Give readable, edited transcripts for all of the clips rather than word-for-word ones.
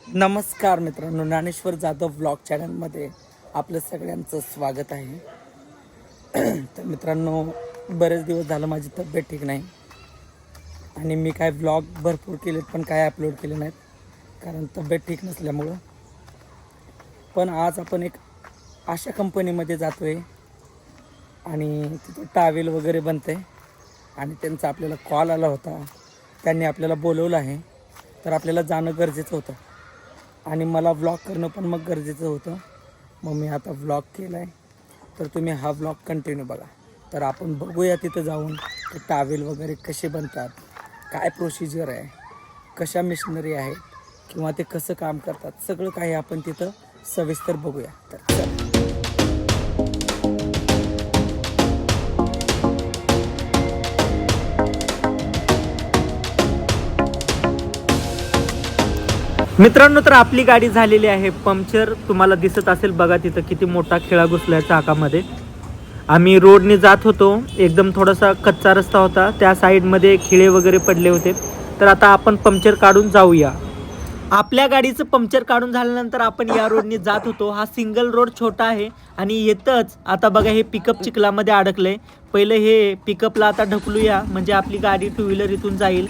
नमस्कार मित्रांनो, ज्ञानेश्वर जाधव व्लॉग चॅनलमध्ये आपलं सगळ्यांचं स्वागत आहे. तर मित्रांनो, बरेच दिवस झालं माझी तब्येत ठीक नाही आणि मी काय व्लॉग भरपूर केलेत पण काय अपलोड केले नाहीत कारण तब्येत ठीक नसल्यामुळं. पण आज आपण एक अशा कंपनीमध्ये जातो आहे आणि तिथं टावेल वगैरे बनतं आहे आणि त्यांचा आपल्याला कॉल आला होता, त्यांनी आपल्याला बोलवलं आहे, तर आपल्याला जाणं गरजेचं होतं आणि मला व्लॉग करणं पण मग गरजेचं होतं. मग मी आता व्लॉग केला आहे, तर तुम्ही हा व्लॉग कंटिन्यू बघा. तर आपण बघूया तिथं जाऊन ते टावेल वगैरे कसे बनतात, काय प्रोसिजर आहे, कशा मिशनरी आहेत किंवा ते कसं काम करतात, सगळं काही आपण तिथं सविस्तर बघूया. तर चला. मित्रांनो, तर आपली गाडी झालेली आहे पंक्चर. तुम्हाला दिसत असेल बघा तिथं किती मोठा खिळा घुसला आहे चाकामध्ये. आम्ही रोडने जात होतो, एकदम थोडासा कच्चा रस्ता होता, त्या साईडमध्ये खिळे वगैरे पडले होते. तर आता आपण पंक्चर काढून जाऊया. आपल्या गाडीचं पंक्चर काढून झाल्यानंतर आपण या रोडने जात होतो. हा सिंगल रोड छोटा आहे आणि येतच आता बघा हे पिकअप चिखलामध्ये अडकलंय. पहिलं हे पिकअपला आता ढकलूया म्हणजे आपली गाडी टू व्हीलर इथून जाईल.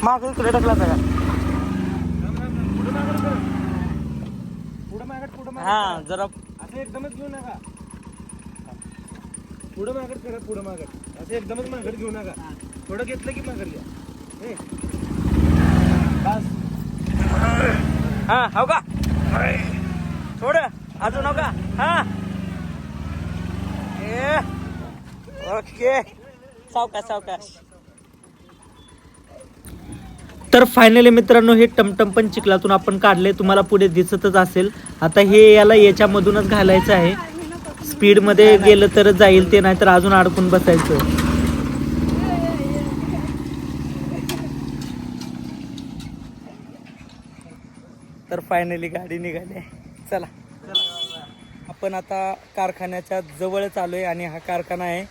मागे इकडे ढकला बघा. हा, जरा असं एकदमच घेऊ नका. पुढं मागत करा, पुढं मागत असं एकदमच मागत घेऊ नका. थोडं घेतलं की मागत घ्या. बस. हा, हो का, थोडं अजून, हो का. हा, ओके, सावकाश सावकाश. तर फायनली मित्रांनो, हे टमटम पण चिखलातून आपण काढले, तुम्हाला पुढे दिसतच असेल. आता हे याला याच्यामधूनच घालायचं आहे. स्पीडमध्ये गेलं तर जाईल ते, नाही तर अजून अडकून बसायचं. तर फायनली गाडी निघाली. चला, आपण आता कारखान्याच्या जवळच आलो आहे आणि हा कारखाना आहे.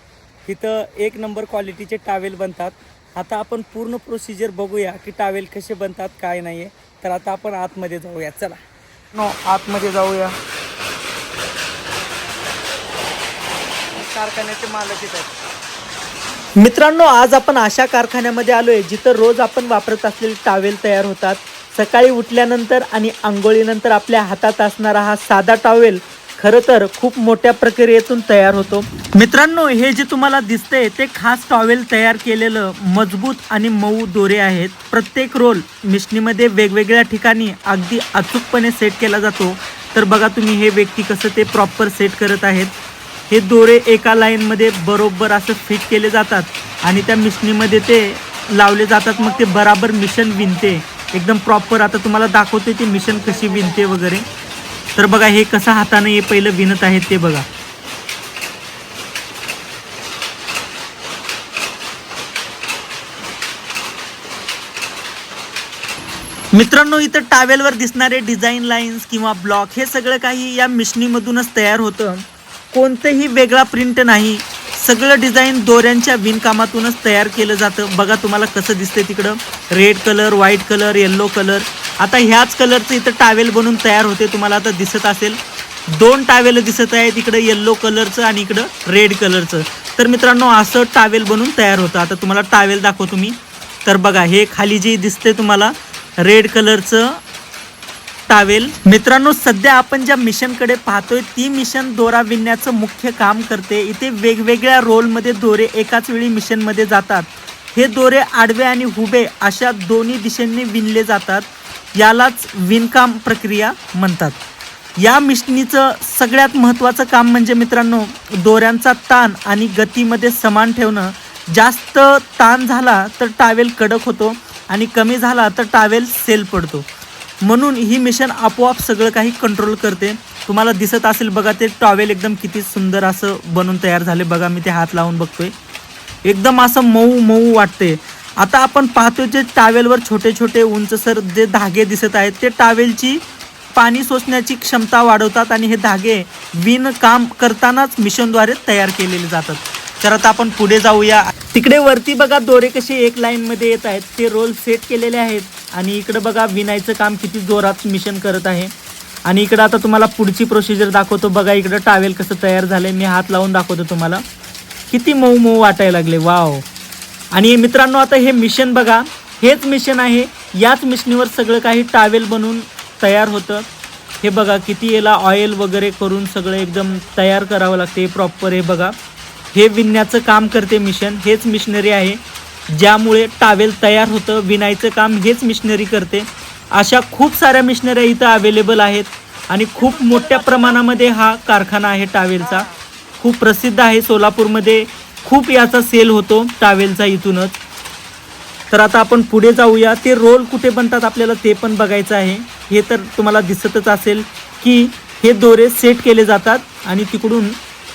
इथं एक नंबर क्वालिटीचे टावेल बनतात. आता आपण पूर्ण प्रोसिजर बघूया की टावेल कसे बनतात, काय नाही आहे. तर आता आपण आतमध्ये जाऊया. चला आतमध्ये जाऊया. कारखान्याचे मालक इथं आहेत. मित्रांनो, आज आपण अशा कारखान्यामध्ये आलोय जिथं रोज आपण वापरत असलेले टावेल तयार होतात. सकाळी उठल्यानंतर आणि आंघोळीनंतर आपल्या हातात असणारा हा साधा टावेल खरं तर खूप मोठ्या प्रक्रियेतून तयार होतो. मित्रांनो, हे जे तुम्हाला दिसतंय ते खास टॉवेल तयार केलेलं मजबूत आणि मऊ दोरे आहेत. प्रत्येक रोल मिशनीमध्ये वेगवेगळ्या ठिकाणी अगदी अचूकपणे सेट केला जातो. तर बघा तुम्ही, हे व्यक्ती कसं ते प्रॉपर सेट करत आहेत. हे दोरे एका लाईनमध्ये बरोबर असं फिट केले जातात आणि त्या मिशनीमध्ये ते लावले जातात. मग ते बराबर मिशन विणते एकदम प्रॉपर. आता तुम्हाला दाखवते ती मिशन कशी विणते वगैरे. तर बघा हे कसं हाताने हे पहिलं विणत आहेत ते बघा. मित्रांनो, इथं टावेलवर दिसणारे डिझाईन लाईन्स किंवा ब्लॉक हे सगळं काही या मिशनीमधूनच तयार होतं. कोणतेही वेगळा प्रिंट नाही, सगळं डिझाईन दोऱ्यांच्या विणकामातूनच तयार केलं जातं. बघा तुम्हाला कसं दिसतंय तिकडं, red colour, white colour, yellow colour. आता ह्याच कलरचं इथं टावेल बनून तयार होते. तुम्हाला आता दिसत असेल 2 टावेल दिसत आहेत, इकडं येल्लो कलरचं आणि इकडं रेड कलरचं. तर मित्रांनो, असं टावेल बनून तयार होतं. आता तुम्हाला टावेल दाखवतो मी. तर बघा हे खाली जे दिसते तुम्हाला रेड कलरचं टावेल. मित्रांनो, सध्या आपण ज्या मिशनकडे पाहतोय ती मिशन दोरा विणण्याचं मुख्य काम करते. इथे वेगवेगळ्या रोलमध्ये दोरे एकाच वेळी मिशनमध्ये जातात. हे दोरे आडवे आणि उभे अशा दोन्ही दिशेने विणले जातात. यालाच विणकाम प्रक्रिया म्हणतात. या मिशनीचं सगळ्यात महत्त्वाचं काम म्हणजे मित्रांनो, दोऱ्यांचा ताण आणि गतीमध्ये समान ठेवणं. जास्त ताण झाला तर टावेल कडक होतो आणि कमी झाला तर टावेल सेल पडतो. म्हणून ही मिशन आपोआप सगळं काही कंट्रोल करते. तुम्हाला दिसत असेल बघा ते टॉवेल एकदम किती सुंदर असं बनून तयार झाले. बघा मी ते हात लावून बघतोय, एकदम असं मऊ मऊ वाटते. आता आपण पाहतोय जे टावेलवर छोटे छोटे उंचसर जे धागे दिसत आहेत ते टावेलची पाणी शोषण्याची क्षमता वाढवतात आणि हे धागे विण काम करतानाच मिशनद्वारे तयार केलेले जातात. तर आता आपण पुढे जाऊया. तिकडे वरती बघा दोरे कसे एक लाईनमध्ये येत आहेत, ते रोल सेट केलेले आहेत आणि इकडं बघा विणायचं काम किती जोरात मिशन करत आहे. आणि इकडं आता तुम्हाला पुढची प्रोसिजर दाखवतो. बघा इकडं टावेल कसं तयार झालंय. मी हात लावून दाखवतो तुम्हाला. किती मऊ मऊ वाटायला लागले. वाव. आणि मित्रांनो आता हे मिशन बघा, हेच मिशन आहे. याच मिशनीवर सगळं काही टावेल बनवून तयार होतं. हे बघा किती याला ऑइल वगैरे करून सगळं एकदम तयार करावं लागते प्रॉपर. हे बघा हे विणण्याचं काम करते मिशन. हेच मिशनरी आहे ज्यामुळे टावेल तयार होतं. विणायचं काम हेच मिशनरी करते. अशा खूप साऱ्या मिशनऱ्या इथं अवेलेबल आहेत आणि खूप मोठ्या प्रमाणामध्ये हा कारखाना आहे टावेलचा. खूप प्रसिद्ध आहे सोलापूरमध्ये. खूप याचा सेल होतो टावेलचा इथूनच. तर आता आपण पुढे जाऊया. ते रोल कुठे बनतात आपल्याला ते पण बघायचं आहे. हे तर तुम्हाला दिसतच असेल की हे दोरे सेट केले जातात आणि तिकडून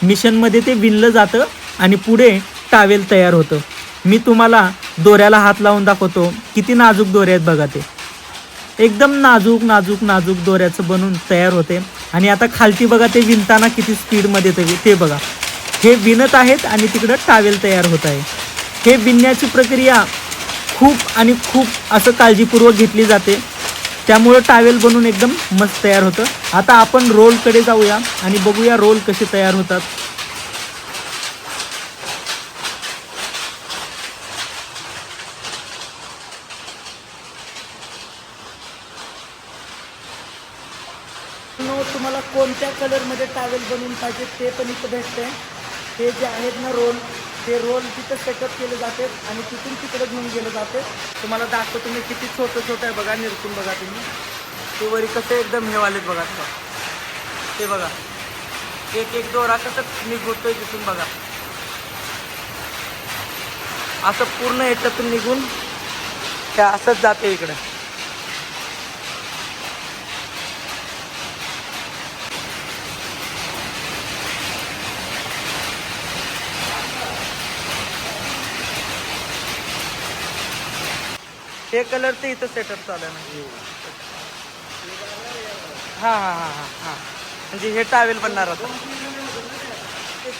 मिशनमध्ये ते विणलं जातं आणि पुढे टावेल तयार होतं. मी तुम्हाला दोऱ्याला हात लावून दाखवतो. किती नाजूक दोरे आहेत बघा. ते एकदम नाजूक नाजूक नाजूक दोऱ्याचं बनून तयार होते. आणि आता खालती बघा ते विणताना किती स्पीडमध्ये ते बघा हे विणत आहेत आणि तिकडं टावेल तयार होत आहे. हे विणण्याची प्रक्रिया खूप आणि खूप असं काळजीपूर्वक घेतली जाते. त्यामुळं टावेल बनून एकदम मस्त तयार होतं. आता आपण रोलकडे जाऊया आणि बघूया रोल कसे तयार होतात. तुम्हाला कोणत्या कलरमध्ये टावेल बनवून पाहिजे ते पण इथं भेटते. हे जे आहेत ना रोल, ते रोल तिथं सेटअप केले जाते आणि तिथून तिकडे घेऊन गेलं जाते. तुम्हाला दाखवतो तुम्ही किती छोटं छोटं आहे बघा. निरकून बघा तुम्ही ते वरी कसं एकदम हे वालेत बघा. ते बघा एक एक दोरा कसं निघतोय तिथून बघा. असं पूर्ण याच्यातून निघून त्या असंच जाते इकडे. हे कलरचं इथं सेटअप चालू आहे म्हणजे. हां हां हां हां हां म्हणजे हे टावेल बनणार आता.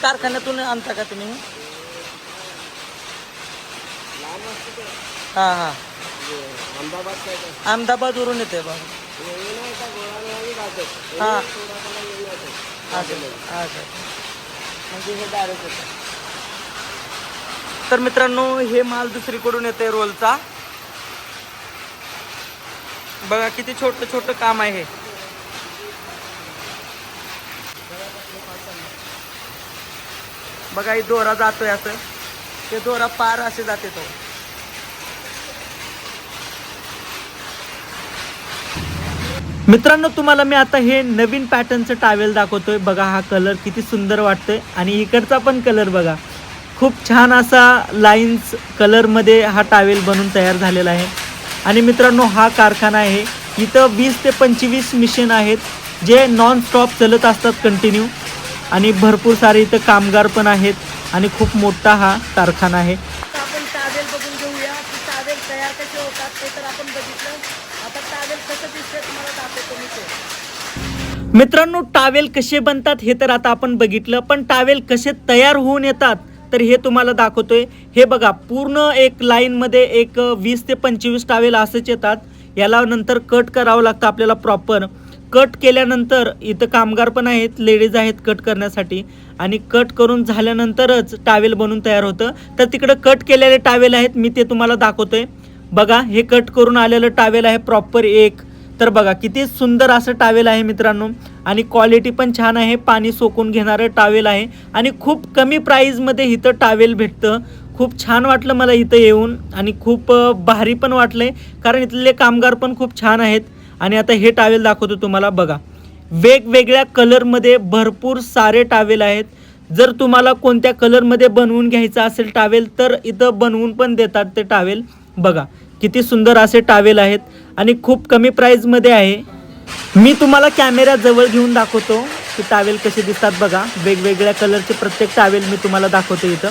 कारखान्यातून आणता का तुम्ही? हां हां अहमदाबादवरून येते बघ. हां अच्छा म्हणजे हे डायरेक्ट येतं. तर मित्रांनो हे माल दुसरीकडून येते रोलचा. बघा किती छोटं छोटं काम आहे हे. बघा ही दोरा जातोय असं. ते दोरा पार असे जाते तो. मित्रांनो तुम्हाला मी आता हे नवीन पॅटर्नचं टावेल दाखवतोय. बघा हा कलर किती सुंदर वाटतोय आणि इकडचा पण कलर बघा. खूप छान असा लाईन्स कलरमध्ये हा टावेल बनून तयार झालेला आहे. आणि मित्रांनो हा कारखाना आहे. इथं 20 ते 25 मिशन आहेत जे नॉन स्टॉप चालत असतात कंटिन्यू. आणि भरपूर सारे इथं कामगार पण आहेत आणि खूप मोठा हा कारखाना आहे. आपण टावेल बघून घेऊया की टावेल तयार कसे होतात ते तर आपण बघितलं. आता टावेल कसं दिसतंय तुम्हाला दाखवतो मी ते. मित्रांनो टावेल कसे बनतात हे तर आता आपण बघितलं. पण टावेल कसे तयार होऊन येतात तर हे तुम्हाला दाखवतोय. हे बघा पूर्ण एक लाईनमध्ये एक 20 ते 25 टावेल असंच येतात. याला नंतर कट करावं लागतं आपल्याला प्रॉपर. कट केल्यानंतर इथं कामगार पण आहेत, लेडीज आहेत कट करण्यासाठी. आणि कट करून झाल्यानंतरच टावेल बनून तयार होतं. तर तिकडं कट केलेले टावेल आहेत मी ते तुम्हाला दाखवतोय. बघा हे कट करून आलेलं टावेल आहे प्रॉपर एक. तर बघा किती सुंदर असं टावेल आहे मित्रांनो. आणि क्वालिटी पण छान आहे. पाणी सोकून घेणारं टावेल आहे आणि खूप कमी प्राईजमध्ये इथं टावेल भेटतं. खूप छान वाटलं मला इथं येऊन आणि खूप भारी पण वाटलं आहे कारण इथले कामगार पण खूप छान आहेत. आणि आता हे टावेल दाखवतो तुम्हाला. बघा वेगवेगळ्या कलरमध्ये भरपूर सारे टावेल आहेत. जर तुम्हाला कोणत्या कलरमध्ये बनवून घ्यायचं असेल टावेल तर इथं बनवून पण देतात ते टावेल. बघा किती सुंदर असे टावेल आहेत आणि खूप कमी प्राईजमध्ये आहे. मी तुम्हाला कॅमेरा जवळ घेऊन दाखवतो की टावेल कसे दिसतात. बघा वेगवेगळ्या कलरचे प्रत्येक टावेल मी तुम्हाला दाखवतो इथं.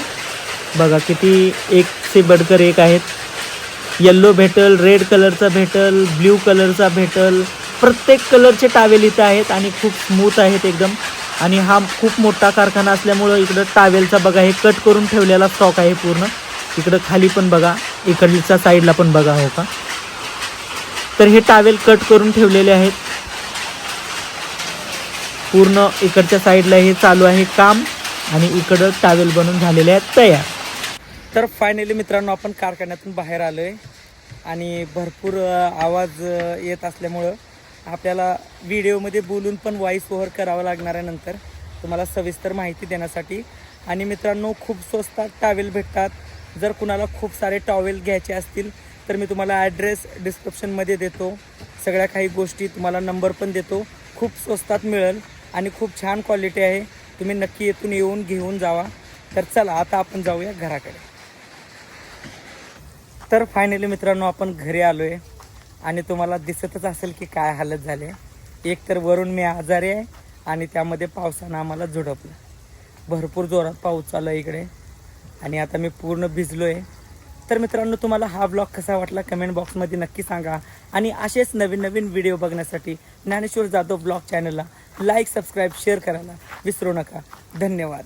बघा किती एक से बढ़कर एक आहेत. येल्लो भेटल, रेड कलरचा भेटल, ब्ल्यू कलरचा भेटल. प्रत्येक कलरचे टावेल इथं आहेत आणि खूप स्मूथ आहेत एकदम. आणि हा खूप मोठा कारखाना असल्यामुळं इकडं टावेलचा बघा हे कट करून ठेवलेला स्टॉक आहे पूर्ण. इकडं खाली पण बघा, इकडच्या साईडला पण बघा हो का. तर हे टावेल कट करून ठेवलेले आहेत. पूर्ण इकडच्या साईडला हे चालू आहे काम आणि इकडं टावेल बनून झालेले आहेत तयार. तर फायनली मित्रांनो आपण कारखान्यातून बाहेर आलो आहे आणि भरपूर आवाज येत असल्यामुळं आपल्याला व्हिडिओमध्ये बोलून पण व्हॉइस ओव्हर करावं लागणार आहे नंतर तुम्हाला सविस्तर माहिती देण्यासाठी. आणि मित्रांनो खूप स्वस्तात टावेल भेटतात. जर कुणाला खूप सारे टॉवेल घ्यायचे असतील तर मी तुम्हाला ॲड्रेस डिस्क्रिप्शनमध्ये देतो. सगळ्या काही गोष्टी तुम्हाला नंबर पण देतो. खूप स्वस्तात मिळेल आणि खूप छान क्वालिटी आहे. तुम्ही नक्की येथून येऊन घेऊन जावा. तर चला आता आपण जाऊया घराकडे. तर फायनली मित्रांनो आपण घरी आलो आहे आणि तुम्हाला दिसतच असेल की काय हालत झाली. एक तर वरून मी आजारी आहे आणि त्यामध्ये पावसानं आम्हाला झोडपलं. भरपूर जोरात पाऊस चालू आहे इकडे आणि आता मी पूर्ण भिजलो आहे. तर मित्रांनो तुम्हाला हा ब्लॉग कसा वाटला कमेंट बॉक्समध्ये नक्की सांगा. आणि असेच नवीन नवीन व्हिडिओ बघण्यासाठी ज्ञानेश्वर जाधव ब्लॉग चॅनलला लाईक सबस्क्राईब शेअर करायला विसरू नका. धन्यवाद.